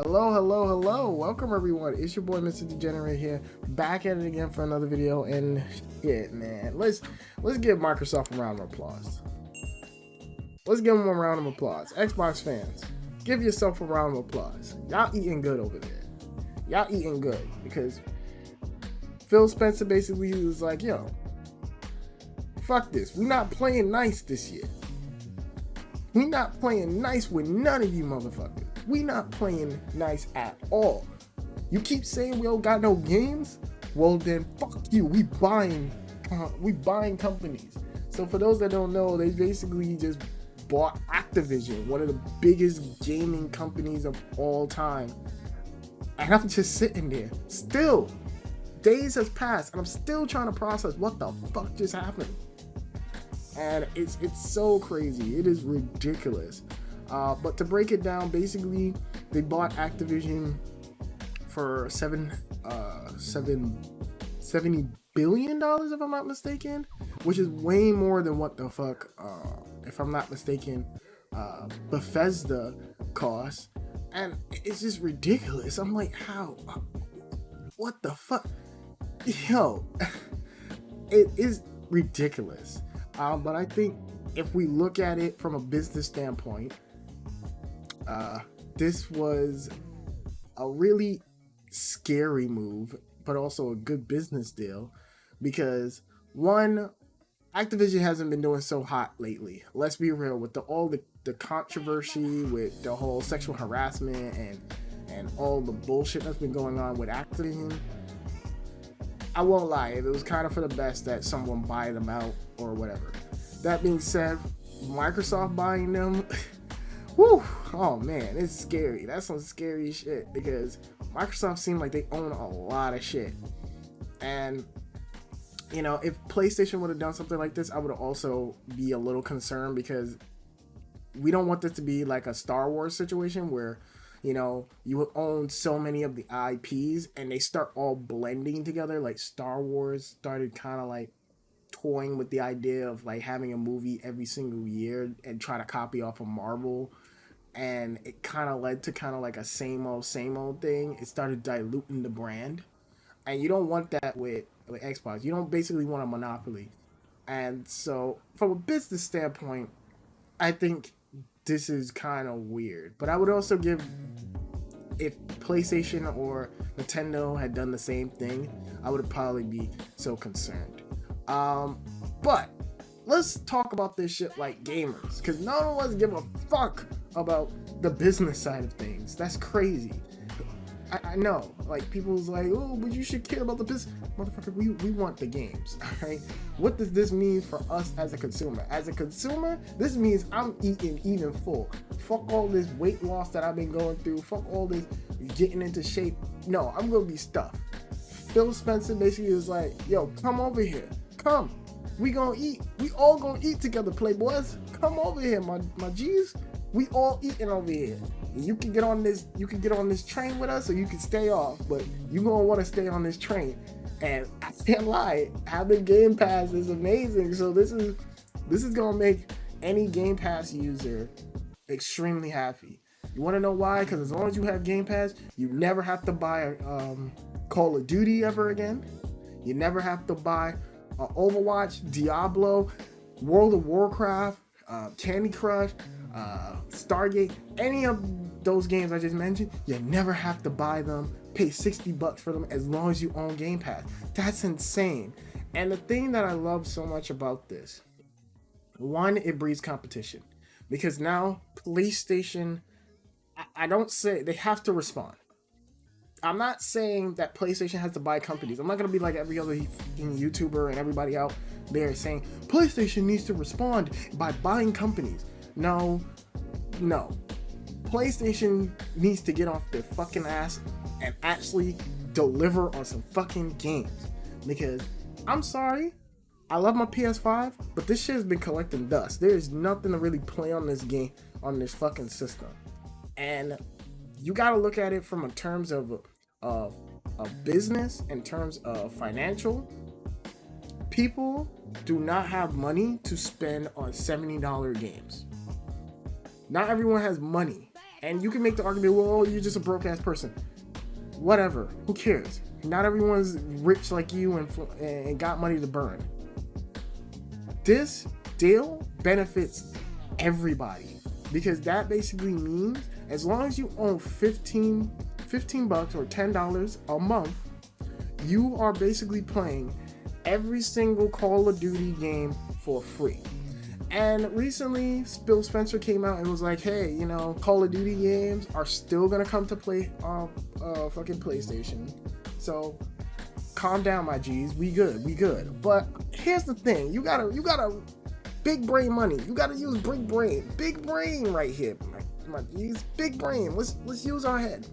Hello, hello, hello. Welcome everyone. It's your boy Mr. Degenerate here, back at it again for another video. And shit, man. Let's give Microsoft a round of applause. Let's give them a round of applause. Xbox fans, give yourself a round of applause. Y'all eating good over there. Y'all eating good because Phil Spencer basically was like, yo, fuck this. We're not playing nice this year. We not playing nice with none of you motherfuckers. We not playing nice at all. You keep saying we don't got no games? Well then, fuck you. We buying companies. So for those that don't know, they basically just bought Activision, one of the biggest gaming companies of all time. And I'm just sitting there. Still, days has passed, and I'm still trying to process what the fuck just happened. And it's so crazy. It is ridiculous. But to break it down, basically, they bought Activision for $70 billion, if I'm not mistaken, which is way more than what the fuck, if I'm not mistaken, Bethesda costs. And it's just ridiculous. I'm like, how? What the fuck? Yo, it is ridiculous. But I think if we look at it from a business standpoint, this was a really scary move, but also a good business deal because one, Activision hasn't been doing so hot lately. Let's be real, with all the controversy with the whole sexual harassment and all the bullshit that's been going on with Activision. I won't lie, it was kind of for the best that someone buy them out or whatever. That being said, Microsoft buying them, whew, oh man, it's scary. That's some scary shit because Microsoft seemed like they own a lot of shit. And, you know, if PlayStation would have done something like this, I would also be a little concerned because we don't want this to be like a Star Wars situation where, you know, you own so many of the IPs and they start all blending together. Like Star Wars started kind of like toying with the idea of like having a movie every single year and try to copy off of Marvel, and it kind of led to kind of like a same old thing. It started diluting the brand, and you don't want that with Xbox. You don't basically want a monopoly. And so from a business standpoint, I think this is kind of weird. But I would also give, if PlayStation or Nintendo had done the same thing, I would probably be so concerned. But let's talk about this shit like gamers, because none of us give a fuck about the business side of things. That's crazy. I know, like, people's like, oh, but you should care about the business. Motherfucker, we want the games, alright? What does this mean for us as a consumer? As a consumer, this means I'm eating even full. Fuck all this weight loss that I've been going through. Fuck all this getting into shape. No, I'm gonna be stuffed. Phil Spencer basically was like, yo, come over here. Come. We gonna eat. We all gonna eat together, playboys. Come over here, my G's. We all eating over here. You can get on this train with us, or you can stay off, but you gonna want to stay on this train. And I can't lie, having Game Pass is amazing. So this is gonna make any Game Pass user extremely happy. You want to know why? Because as long as you have Game Pass, you never have to buy Call of Duty ever again. You never have to buy Overwatch, Diablo, World of Warcraft, Candy Crush, Stargate, any of those games I just mentioned. You never have to buy them, pay $60 for them as long as you own Game Pass. That's insane. And the thing that I love so much about this, one, it breeds competition, because now PlayStation, I don't say they have to respond. I'm not saying that PlayStation has to buy companies. I'm not going to be like every other YouTuber and everybody out there saying PlayStation needs to respond by buying companies. No. PlayStation needs to get off their fucking ass and actually deliver on some fucking games. Because, I'm sorry, I love my PS5, but this shit has been collecting dust. There's nothing to really play on this game, on this fucking system. And you gotta look at it from a terms of business, in terms of financial. People do not have money to spend on $70 games. Not everyone has money. And you can make the argument, well, you're just a broke ass person. Whatever. Who cares? Not everyone's rich like you and got money to burn. This deal benefits everybody, because that basically means as long as you own $15 or $10 a month, you are basically playing every single Call of Duty game for free. And recently, Phil Spencer came out and was like, hey, you know, Call of Duty games are still gonna come to play on fucking PlayStation. So calm down, my G's. We good. But here's the thing: you gotta big brain money. You gotta use big brain right here, my G's. Big brain. Let's use our head.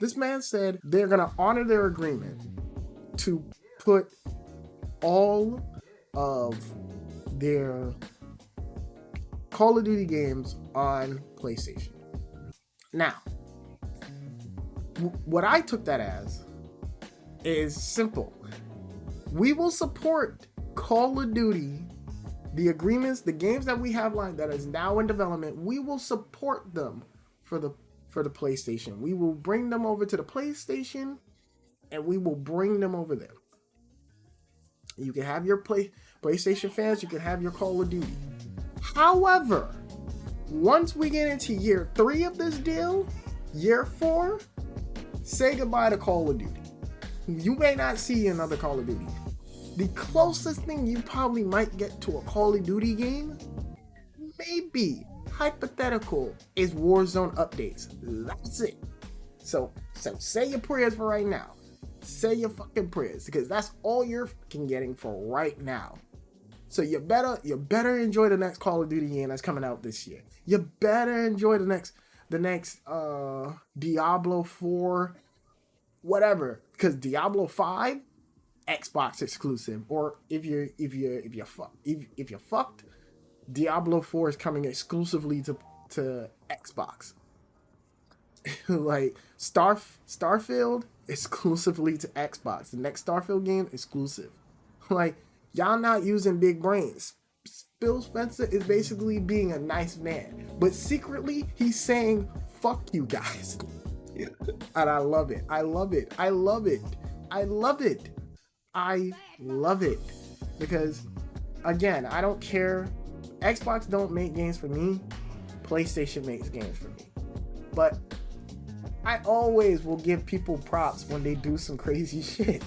This man said they're gonna honor their agreement to put all of their Call of Duty games on PlayStation. Now, what I took that as is simple. We will support Call of Duty, the agreements, the games that we have lined that is now in development. We will support them for the PlayStation. We will bring them over to the PlayStation, and we will bring them over there. You can have your PlayStation fans. You can have your Call of Duty. However, once we get into year 3 of this deal, year 4, say goodbye to Call of Duty. You may not see another Call of Duty. The closest thing you probably might get to a Call of Duty game, maybe, hypothetical, is Warzone updates. That's it. So say your prayers for right now. Say your fucking prayers, because that's all you're fucking getting for right now. So you better enjoy the next Call of Duty game that's coming out this year. You better enjoy the next Diablo 4, whatever, because Diablo 5, Xbox exclusive. Or if you're fucked, Diablo 4 is coming exclusively to Xbox. Like Starfield exclusively to Xbox. The next Starfield game exclusive. Like, y'all not using big brains. Phil Spencer is basically being a nice man, but secretly he's saying fuck you guys. And I love it. Because again, I don't care. Xbox don't make games for me. PlayStation makes games for me. But I always will give people props when they do some crazy shit.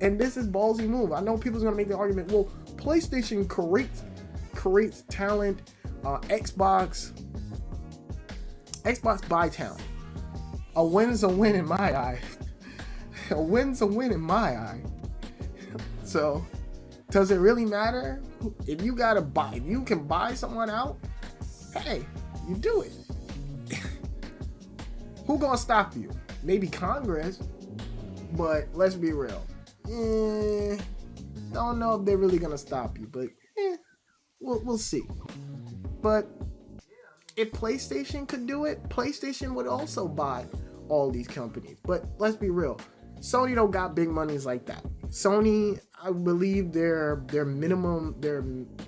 And this is ballsy move. I know people's gonna make the argument, well, PlayStation creates talent. Xbox buy talent. A win's a win in my eye. A win's a win in my eye. So, does it really matter? If you can buy someone out, hey, you do it. Who gonna stop you? Maybe Congress, but let's be real. Don't know if they're really gonna stop you, but we'll see. But if PlayStation could do it, PlayStation would also buy all these companies. But let's be real, Sony don't got big monies like that. Sony, I believe their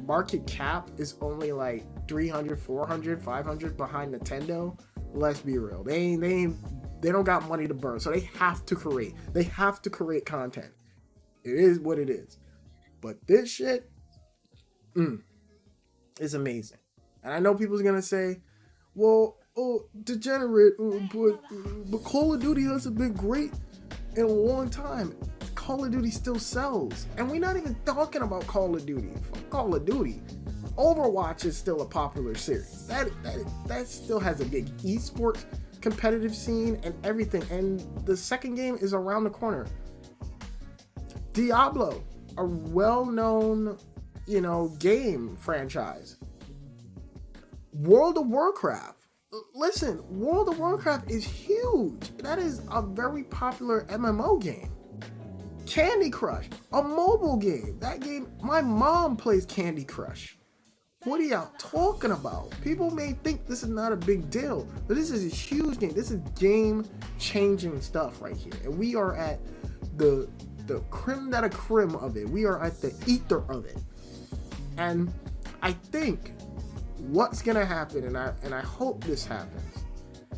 market cap is only like 300, 400, 500 behind Nintendo. Let's be real, they don't got money to burn, so they have to create. They have to create content. It is what it is. But this shit is amazing. And I know people's gonna say, well, degenerate, but Call of Duty hasn't been great in a long time. Call of Duty still sells. And we're not even talking about Call of Duty. Fuck Call of Duty. Overwatch is still a popular series. That still has a big esports competitive scene and everything. And the second game is around the corner. Diablo, a well-known, game franchise. World of Warcraft. Listen, World of Warcraft is huge. That is a very popular MMO game. Candy Crush, a mobile game. That game, my mom plays Candy Crush. What are y'all talking about? People may think this is not a big deal, but this is a huge game. This is game-changing stuff right here. And we are at the creme de la creme of it. We are at the ether of it. And I think what's gonna happen, and I hope this happens,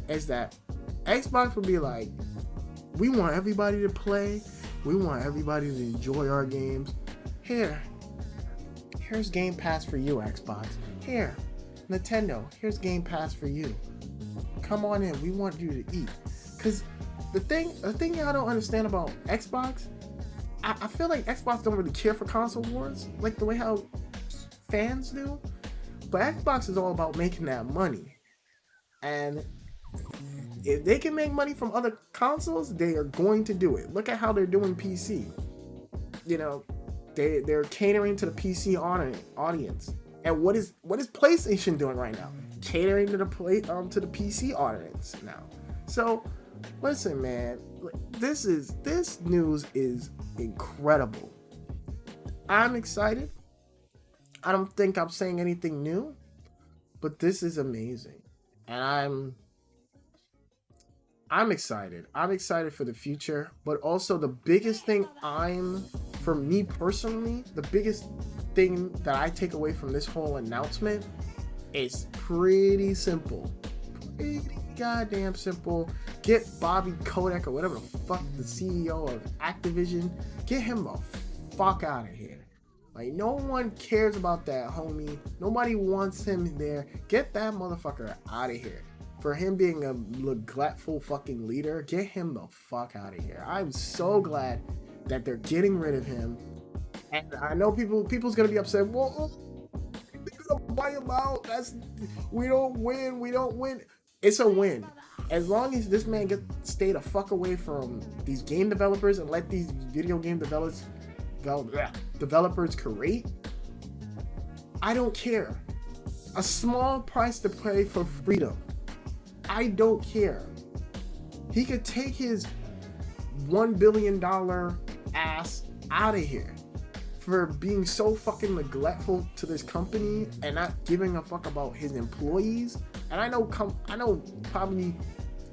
is that Xbox would be like, we want everybody to play. We want everybody to enjoy our games. Here's Game Pass for you, Xbox. Here, Nintendo, here's Game Pass for you. Come on in. We want you to eat. Because the thing y'all don't understand about Xbox, I feel like Xbox don't really care for console wars like the way how fans do. But Xbox is all about making that money. And if they can make money from other consoles, they are going to do it. Look at how they're doing PC. You know, they're catering to the PC audience. And what is PlayStation doing right now? Catering to the PC audience now. So, listen, man, this news is incredible. I'm excited. I don't think I'm saying anything new, but this is amazing. And I'm excited. I'm excited for the future, but also the biggest thing for me personally, the biggest thing that I take away from this whole announcement is pretty simple. Pretty goddamn simple. Get Bobby Kotick or whatever the fuck, the CEO of Activision, get him the fuck out of here. Like, no one cares about that homie. Nobody wants him there. Get that motherfucker out of here. For him being a neglectful fucking leader, get him the fuck out of here. I'm so glad that they're getting rid of him. And I know people's gonna be upset. Well, they're gonna buy him out. We don't win. It's a win. As long as this man stay the fuck away from these game developers and let these video game developers create, I don't care. A small price to pay for freedom. I don't care. He could take his $1 billion ass out of here for being so fucking neglectful to this company and not giving a fuck about his employees. And I know probably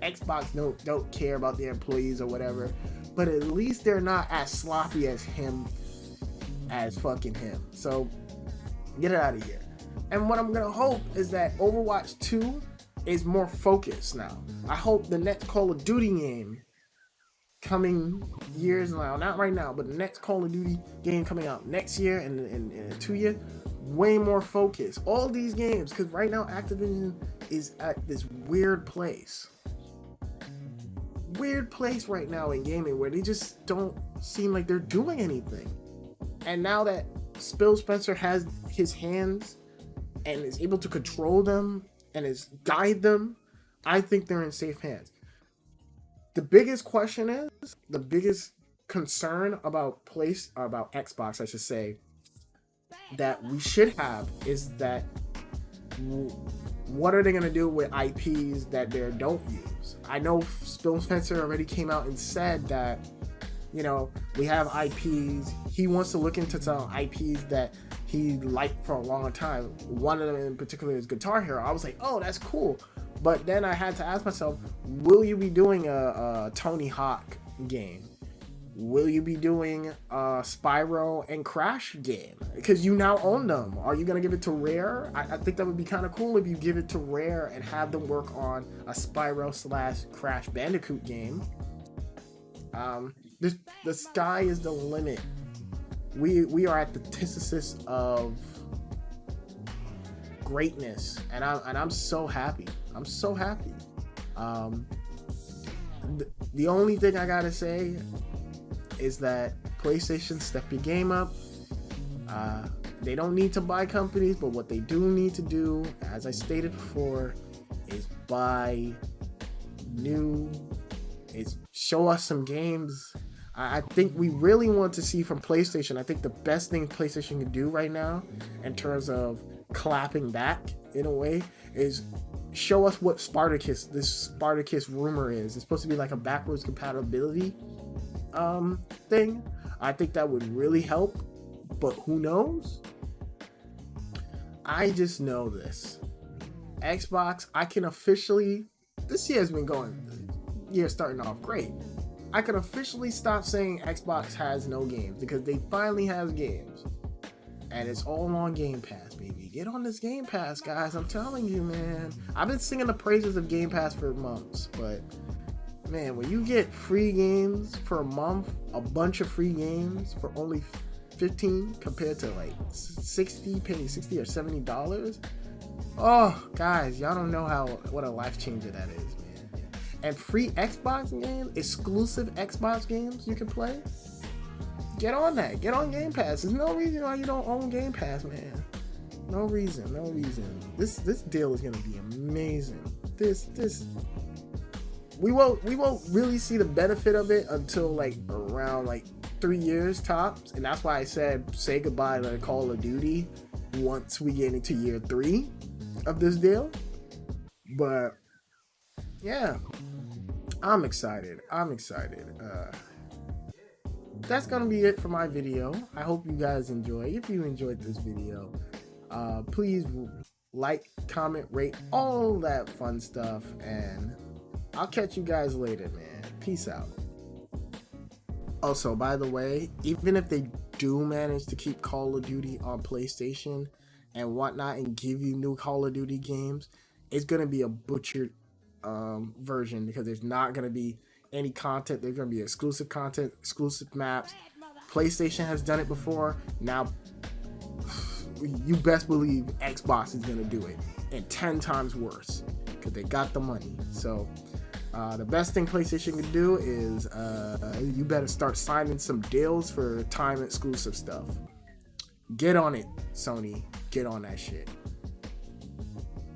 Xbox don't care about their employees or whatever, but at least they're not as sloppy as fucking him. So get it out of here. And what I'm gonna hope is that Overwatch 2 is more focused now. I hope the next Call of Duty game coming years now, not right now, but the next Call of Duty game coming out next year and in 2 years, way more focused. All these games, because right now Activision is at this weird place right now in gaming where they just don't seem like they're doing anything. And now that Phil Spencer has his hands and is able to control them and guide them, I think they're in safe hands. The biggest concern about Xbox, I should say, that we should have is that what are they going to do with IPs that they don't use? I know Phil Spencer already came out and said that, you know, we have IPs. He wants to look into some IPs that he liked for a long time. One of them in particular is Guitar Hero. I was like, oh, that's cool. But then I had to ask myself, will you be doing a Tony Hawk game? Will you be doing a Spyro and Crash game? Because you now own them. Are you going to give it to Rare? I think that would be kind of cool if you give it to Rare and have them work on a Spyro/Crash Bandicoot game. The sky is the limit. We are at the antithesis of greatness, and I'm so happy. I'm so happy. The only thing I gotta say is that PlayStation, step your game up. They don't need to buy companies, but what they do need to do, as I stated before, is buy new. Is show us some games. I think we really want to see from PlayStation. I think the best thing PlayStation can do right now, in terms of clapping back in a way, is show us what this Spartacus rumor is. It's supposed to be like a backwards compatibility thing. I think that would really help, but who knows? I just know this. Xbox, I can officially, this year has been starting off great. I can officially stop saying Xbox has no games, because they finally have games. And it's all on Game Pass, baby. Get on this Game Pass, guys. I'm telling you, man. I've been singing the praises of Game Pass for months, but man, when you get free games for a month, a bunch of free games for only 15 compared to like 60, paying 60 or $70. Oh, guys, y'all don't know what a life changer that is, man. And free Xbox games, exclusive Xbox games you can play. Get on that. Get on Game Pass. There's no reason why you don't own Game Pass, man. No reason. This deal is gonna be amazing. We won't really see the benefit of it until like around like 3 years tops, and that's why I said say goodbye to Call of Duty once we get into year 3 of this deal. But yeah, I'm excited. That's gonna be it for my video. I hope you guys enjoy. If you enjoyed this video, please like, comment, rate, all that fun stuff, and I'll catch you guys later, man. Peace out. Also, by the way, even if they do manage to keep Call of Duty on PlayStation and whatnot and give you new Call of Duty games, it's gonna be a butchered version, because there's not gonna be any content. There's gonna be exclusive content, exclusive maps. PlayStation has done it before. Now, you best believe Xbox is gonna do it, and 10 times worse, because they got the money. So the best thing PlayStation can do is you better start signing some deals for time exclusive stuff. Get on it, Sony. Get on that shit.